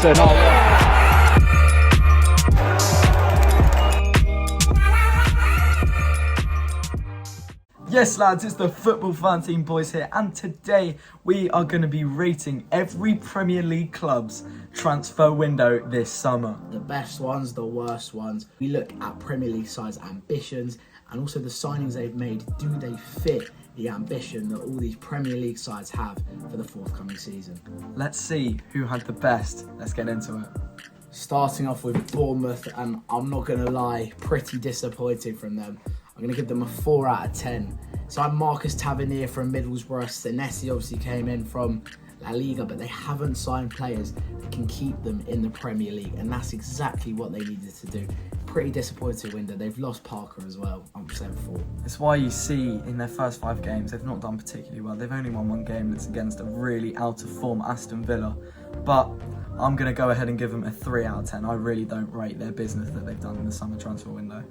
Henderson. Yes lads, it's the Football Fan Team boys here, and today we are going to be rating every Premier League club's transfer window this summer. The best ones, the worst ones. We look at Premier League sides' ambitions and also the signings they've made. Do they fit the ambition that all these Premier League sides have for the forthcoming season? Let's see who had the best. Let's get into it. Starting off with Bournemouth, and I'm not going to lie, pretty disappointing from them. I'm going to give them a 4 out of 10. So I'm Marcus Tavernier from Middlesbrough. Senesi obviously came in from La Liga, but they haven't signed players that can keep them in the Premier League, and that's exactly what they needed to do. Pretty disappointing window. They've lost Parker as well. I'm saying 4. It's why you see in their first 5 games they've not done particularly well. They've only won 1 game, that's against a really out of form Aston Villa. But I'm going to go ahead and give them a 3 out of 10. I really don't rate their business that they've done in the summer transfer window.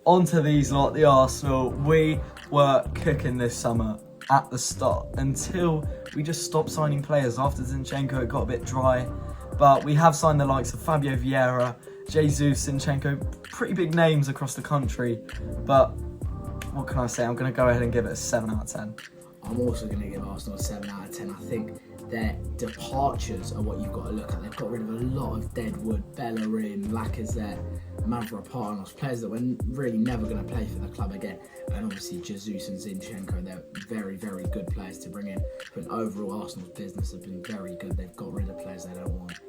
On to these lot, the Arsenal. We were cooking this summer at the start until we just stopped signing players. After Zinchenko, it got a bit dry. But we have signed the likes of Fabio Vieira, Jesus, Zinchenko, pretty big names across the country. But what can I say? I'm going to go ahead and give it a 7 out of 10. I'm also going to give Arsenal a 7 out of 10. I think their departures are what you've got to look at. They've got rid of a lot of deadwood, Bellerin, Lacazette, Mavropanos, players that were really never going to play for the club again. And obviously Jesus and Zinchenko, they're very, very good players to bring in. But overall, Arsenal's business has been very good. They've got rid of players they don't want.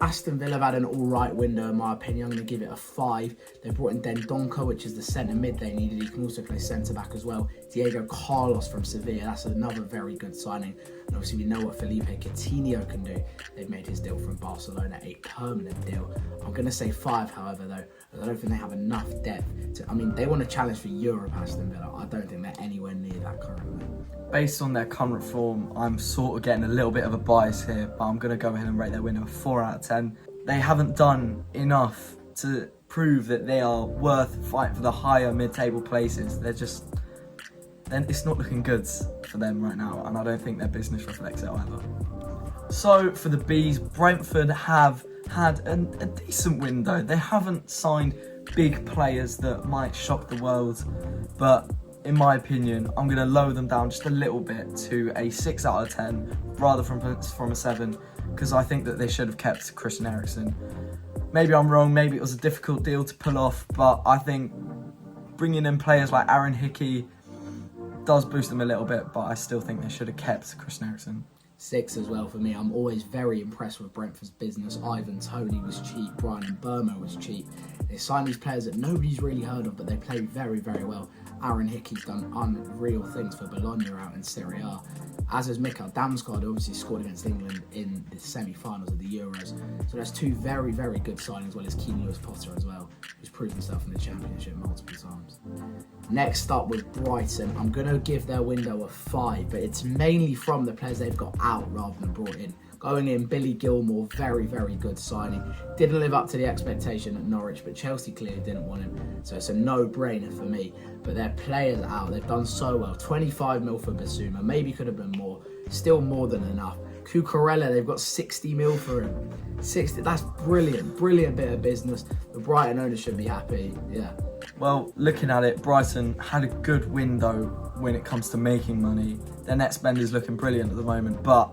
Aston Villa have had an alright window in my opinion. I'm going to give it a 5. They brought in Dendoncker, which is the centre mid they needed. He can also play centre back as well. Diego Carlos from Sevilla, that's another very good signing. And obviously we know what Felipe Coutinho can do. They've made his deal from Barcelona a permanent deal. I'm going to say 5 however though, because I don't think they have enough depth to, they want to challenge for Europe, Aston Villa. I don't think they're anywhere near that currently. Based on their current form, I'm sort of getting a little bit of a bias here, but I'm going to go ahead and rate their window a 4 out of 10. They haven't done enough to prove that they are worth fighting for the higher mid-table places. It's not looking good for them right now, and I don't think their business reflects it either. So for the Bees, Brentford have had a decent window. They haven't signed big players that might shock the world, but in my opinion, I'm going to lower them down just a little bit to a 6 out of 10 rather from a 7, because I think that they should have kept Christian Eriksen. Maybe I'm wrong, maybe it was a difficult deal to pull off, but I think bringing in players like Aaron Hickey does boost them a little bit, but I still think they should have kept Christian Eriksen. 6 as well for me. I'm always very impressed with Brentford's business. Tony was cheap, Brian Burma was cheap. They signed these players that nobody's really heard of, but they play very, very well. Aaron Hickey's done unreal things for Bologna out in Serie A. As has Mikael Damsgaard, who obviously scored against England in the semi-finals of the Euros. So that's 2 very, very good signings, as well as Keane Lewis-Potter as well, who's proved himself in the Championship multiple times. Next up with Brighton, I'm going to give their window a 5, but it's mainly from the players they've got out rather than brought in. Going in, Billy Gilmore, very, very good signing. Didn't live up to the expectation at Norwich, but Chelsea clearly didn't want him. So it's a no-brainer for me. But their players out, they've done so well. 25 mil for Basuma, maybe could have been more. Still more than enough. Cucurella, they've got 60 mil for him. 60, that's brilliant. Brilliant bit of business. The Brighton owners should be happy, yeah. Well, looking at it, Brighton had a good window when it comes to making money. Their net spend is looking brilliant at the moment, but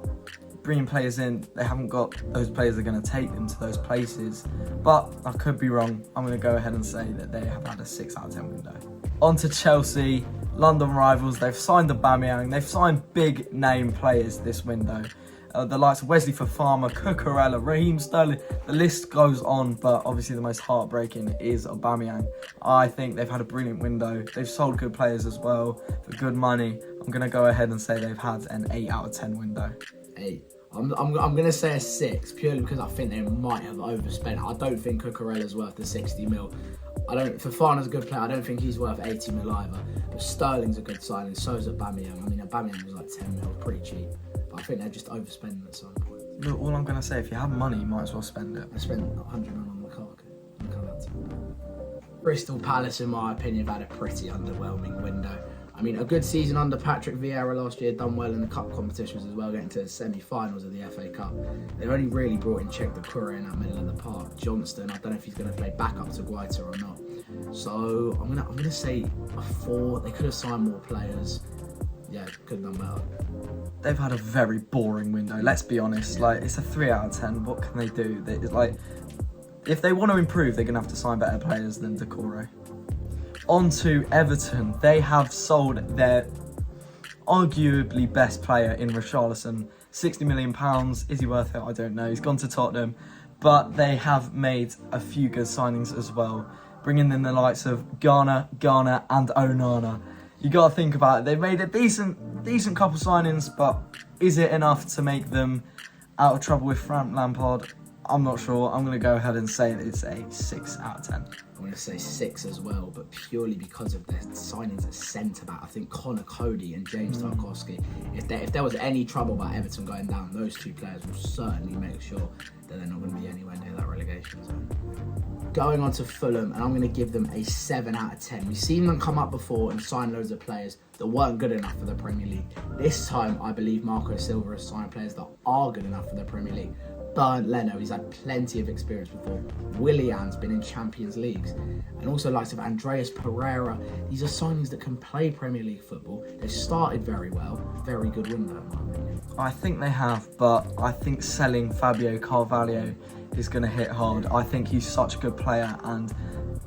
bringing players in, they haven't got those players that are going to take them to those places. But I could be wrong. I'm going to go ahead and say that they have had a 6 out of 10 window. On to Chelsea, London rivals. They've signed Aubameyang. They've signed big name players this window. The likes of Wesley Fofana, Cucurella, Raheem Sterling. The list goes on, but obviously the most heartbreaking is Aubameyang. I think they've had a brilliant window. They've sold good players as well for good money. I'm going to go ahead and say they've had an 8 out of 10 window. 8. I'm going to say a 6, purely because I think they might have overspent. I don't think Cucurella's worth the 60 mil. Fofana's a good player. I don't think he's worth 80 mil either. But Sterling's a good signing. So is Aubameyang. Aubameyang was like 10 mil, pretty cheap. But I think they're just overspending at some point. Look, all I'm going to say, if you have money, you might as well spend it. I spent 100 mil on Lukaku. Bristol Palace, in my opinion, have had a pretty underwhelming window. I mean, a good season under Patrick Vieira last year, done well in the cup competitions as well, getting to the semi-finals of the FA Cup. They've only really brought in Czech Doucouré in that middle of the park. Johnston, I don't know if he's going to play backup to Guaita or not. So I'm gonna say a 4. They could have signed more players. Yeah, could have done better. They've had a very boring window, let's be honest. Like, it's a 3 out of 10. What can they do? If they want to improve, they're going to have to sign better players than Doucouré. On to Everton. They have sold their arguably best player in Richarlison. £60 million. Is he worth it? I don't know. He's gone to Tottenham. But they have made a few good signings as well, bringing in the likes of Garner, and Onana. You got to think about it. They've made a decent couple signings, but is it enough to make them out of trouble with Frank Lampard? I'm not sure. I'm going to go ahead and say that it's a 6 out of 10. I'm going to say 6 as well, but purely because of their signings at centre-back. I think Connor Cody and James Tarkowski, if there was any trouble about Everton going down, those 2 players will certainly make sure that they're not going to be anywhere near that relegation zone. Going on to Fulham, and I'm going to give them a 7 out of 10. We've seen them come up before and sign loads of players that weren't good enough for the Premier League. This time, I believe Marco Silva has signed players that are good enough for the Premier League. Bernd Leno, he's had plenty of experience before. Willian's been in Champions Leagues. And also likes of Andreas Pereira. These are signings that can play Premier League football. They've started very well. Very good window, in my opinion. I think they have, but I think selling Fabio Carvalho is going to hit hard. I think he's such a good player, and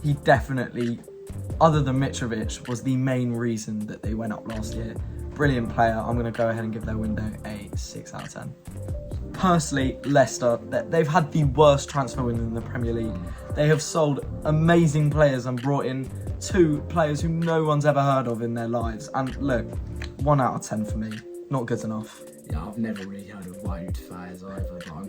he definitely, other than Mitrovic, was the main reason that they went up last year. Brilliant player. I'm going to go ahead and give their window a 6 out of 10. Personally, Leicester, they've had the worst transfer window in the Premier League. They have sold amazing players and brought in 2 players who no one's ever heard of in their lives. And look, 1 out of 10 for me. Not good enough. Yeah, I've never really heard of Wout Faes either, but I'm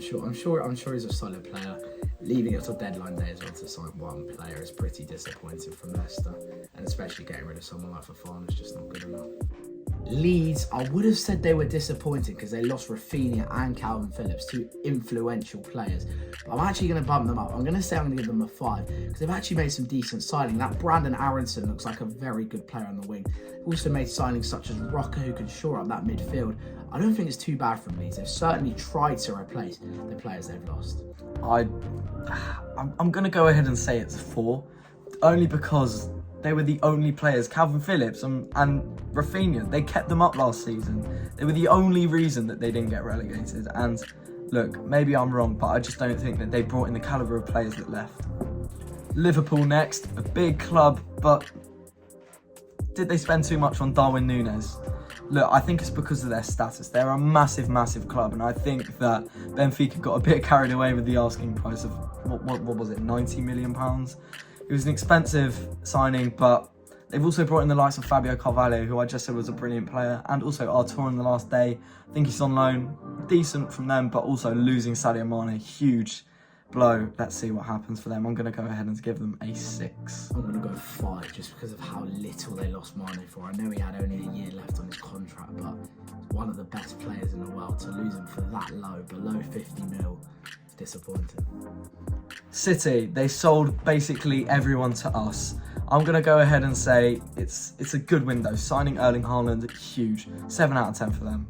sure he's a solid player. Leaving it till deadline day as well to sign 1 player is pretty disappointing from Leicester, and especially getting rid of someone like Fofana is just not good enough. Leeds, I would have said they were disappointing because they lost Rafinha and Calvin Phillips, 2 influential players. But I'm actually going to bump them up. I'm going to say I'm going to give them a 5 because they've actually made some decent signings. That Brandon Aronson looks like a very good player on the wing. They've also made signings such as Rocker, who can shore up that midfield. I don't think it's too bad from Leeds. They've certainly tried to replace the players they've lost. I'm going to go ahead and say it's a 4, only because they were the only players, Calvin Phillips and Rafinha, they kept them up last season. They were the only reason that they didn't get relegated. And look, maybe I'm wrong, but I just don't think that they brought in the calibre of players that left. Liverpool next, a big club, but did they spend too much on Darwin Núñez? Look, I think it's because of their status. They're a massive club, and I think that Benfica got a bit carried away with the asking price of, what was it, £90 million? It was an expensive signing, but they've also brought in the likes of Fabio Carvalho, who I just said was a brilliant player, and also Artur on the last day. I think he's on loan. Decent from them, but also losing Sadio Mane, huge blow. Let's see what happens for them. I'm going to go ahead and give them a 6. I'm going to go 5 just because of how little they lost Mane for. I know he had only a year left on his contract, but one of the best players in the world. To lose him for that low, below 50 mil, disappointing. City, they sold basically everyone to us. I'm going to go ahead and say it's a good window. Signing Erling Haaland, huge. 7 out of 10 for them.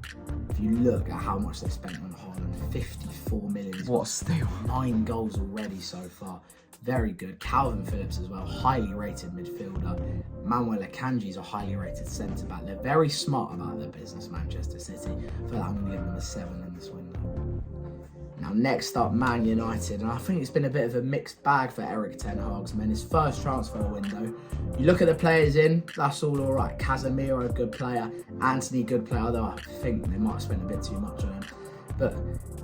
If you look at how much they spent on Haaland, 54 million. What a steal. 9 goals already so far. Very good. Calvin Phillips as well, highly rated midfielder. Manuel Akanji's a highly rated centre-back. They're very smart about their business, Manchester City. For that, I'm going to give them a 7 in this window. Now, next up, Man United. And I think it's been a bit of a mixed bag for Erik ten Hag's men. His first transfer window. You look at the players in, that's all right. Casemiro, good player. Antony, good player, although I think they might have spent a bit too much on him. But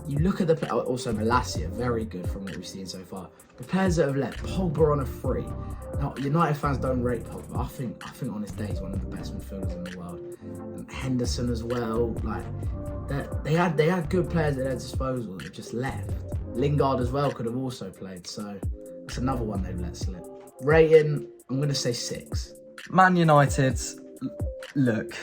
you look at the also Malacia, very good from what we've seen so far. The players that have left, Pogba on a free. Now, United fans don't rate Pogba. I think on his day he's one of the best midfielders in the world. And Henderson as well. Like they had good players at their disposal that just left. Lingard as well could have also played. So it's another one they've let slip. Rating, I'm going to say 6. Man United, look,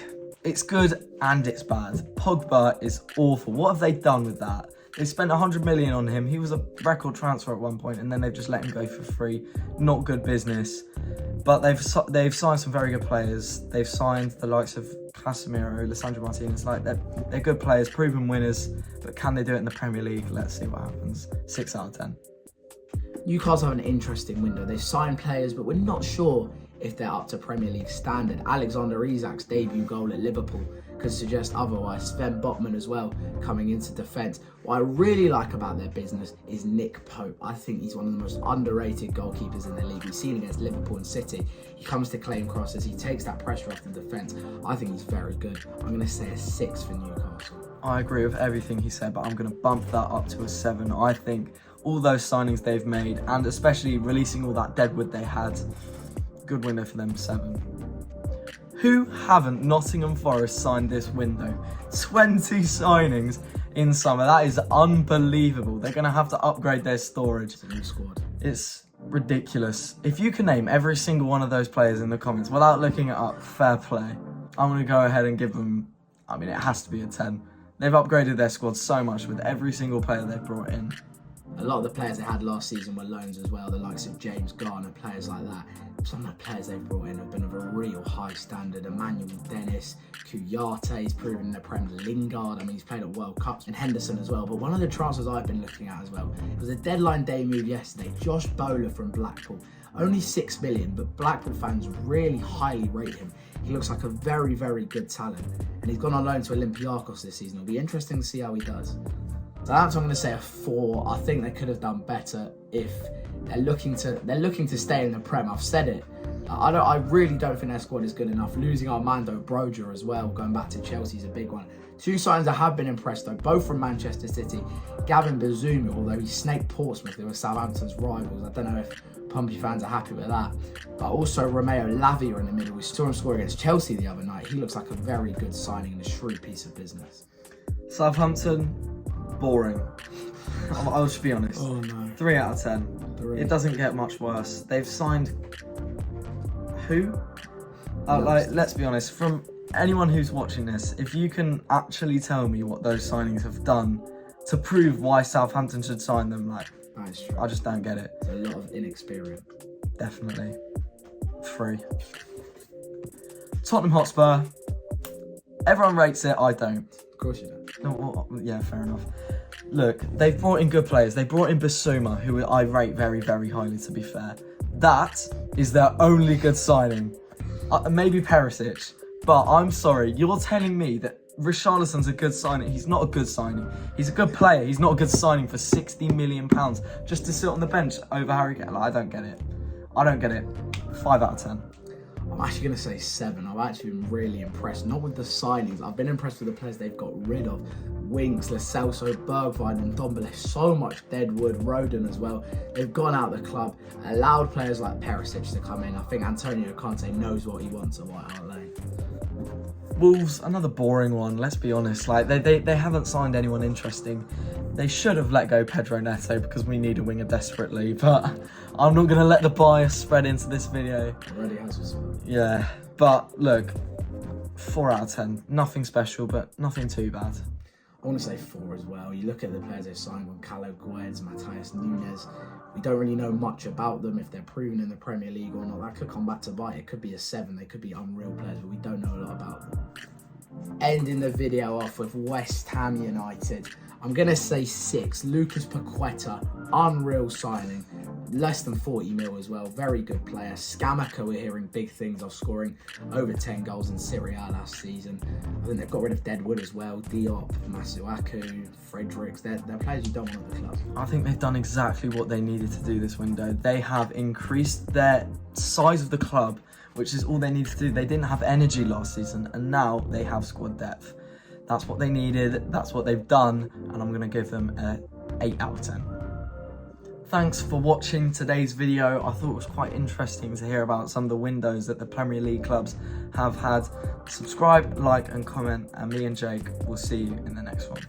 it's good and it's bad. Pogba is awful. What have they done with that? They spent 100 million on him. He was a record transfer at one point, and then they've just let him go for free. Not good business. But they've signed some very good players. They've signed the likes of Casemiro, Lisandro Martinez. Like they're good players, proven winners. But can they do it in the Premier League? Let's see what happens. 6 out of 10. Newcastle have an interesting window. They've signed players, but we're not sure if they're up to Premier League standard. Alexander Isak's debut goal at Liverpool could suggest otherwise. Sven Botman as well coming into defence. What I really like about their business is Nick Pope. I think he's one of the most underrated goalkeepers in the league. We've seen against Liverpool and City. He comes to claim crosses. He takes that pressure off the defence. I think he's very good. I'm going to say a 6 for Newcastle. I agree with everything he said, but I'm going to bump that up to a 7. I think all those signings they've made, and especially releasing all that deadwood they had, good window for them, 7. Who haven't Nottingham Forest signed this window? 20 signings in summer. That is unbelievable. They're going to have to upgrade their storage. It's a new squad. It's ridiculous. If you can name every single one of those players in the comments without looking it up, fair play. I'm going to go ahead and give them, I mean, it has to be a 10. They've upgraded their squad so much with every single player they've brought in. A lot of the players they had last season were loans as well, the likes of James Garner, players like that. Some of the players they've brought in have been of a real high standard. Emmanuel Dennis, Kouyaté, he's proven in the Prem. Lingard, I mean, he's played at World Cups, and Henderson as well. But one of the transfers I've been looking at as well, it was a deadline day move yesterday. Josh Bowler from Blackpool. Only 6 million, but Blackpool fans really highly rate him. He looks like a very, very good talent. And he's gone on loan to Olympiacos this season. It'll be interesting to see how he does. So that's, I'm going to say, a 4. I think they could have done better if they're looking to stay in the Prem. I've said it. I really don't think their squad is good enough. Losing Armando Broja as well, going back to Chelsea, is a big one. 2 signings I have been impressed though, both from Manchester City. Gavin Bazunu, although he snaked Portsmouth, they were Southampton's rivals. I don't know if Pompey fans are happy with that. But also Romeo Lavia in the middle. We saw him score against Chelsea the other night. He looks like a very good signing and a shrewd piece of business. Southampton, boring. I'll just be honest. Oh no. 3 out of 10. 3. It doesn't get much worse. They've signed who? Like, let's be honest. From anyone who's watching this, if you can actually tell me what those signings have done to prove why Southampton should sign them, like, That is true. I just don't get it. There's a lot of inexperience. Definitely. 3. Tottenham Hotspur. Everyone rates it. I don't. Of course you don't. No, well, yeah, fair enough. Look, they've brought in good players. They brought in Basuma, who I rate very, very highly, to be fair. That is their only good signing. Maybe Perisic. But I'm sorry, you're telling me that Richarlison's a good signing. He's not a good signing. He's a good player. He's not a good signing for £60 million just to sit on the bench over Harry Kane. Like, I don't get it. I don't get it. 5 out of 10. I'm actually going to say 7. I've actually been really impressed. Not with the signings. I've been impressed with the players they've got rid of. Winks, Lo Celso, Bergwijn and Ndombele. So much deadwood. Rodon as well. They've gone out the club. Allowed players like Perisic to come in. I think Antonio Conte knows what he wants at White Hart Lane. Wolves, another boring one, let's be honest. Like, they haven't signed anyone interesting. They should have let go Pedro Neto because we need a winger desperately, but I'm not going to let the bias spread into this video. Already has as well. Yeah, but look, 4 out of 10. Nothing special, but nothing too bad. I want to say 4 as well. You look at the players they've signed, Gonçalo Guedes, Matheus Nunes. We don't really know much about them, if they're proven in the Premier League or not. That could come back to bite. It could be a 7. They could be unreal players, but we don't know a lot about them. Ending the video off with West Ham United. I'm going to say 6. Lucas Paqueta, unreal signing. Less than 40 mil as well. Very good player. Scamacca, we're hearing big things of, scoring over 10 goals in Serie A last season. I think they've got rid of Deadwood as well. Diop, Masuaku, Fredericks. They're players you don't want at the club. I think they've done exactly what they needed to do this window. They have increased their size of the club, which is all they needed to do. They didn't have energy last season, and now they have squad depth. That's what they needed. That's what they've done, and I'm going to give them an 8 out of 10. Thanks for watching today's video. I thought it was quite interesting to hear about some of the windows that the Premier League clubs have had. Subscribe, like and comment, and me and Jake will see you in the next one.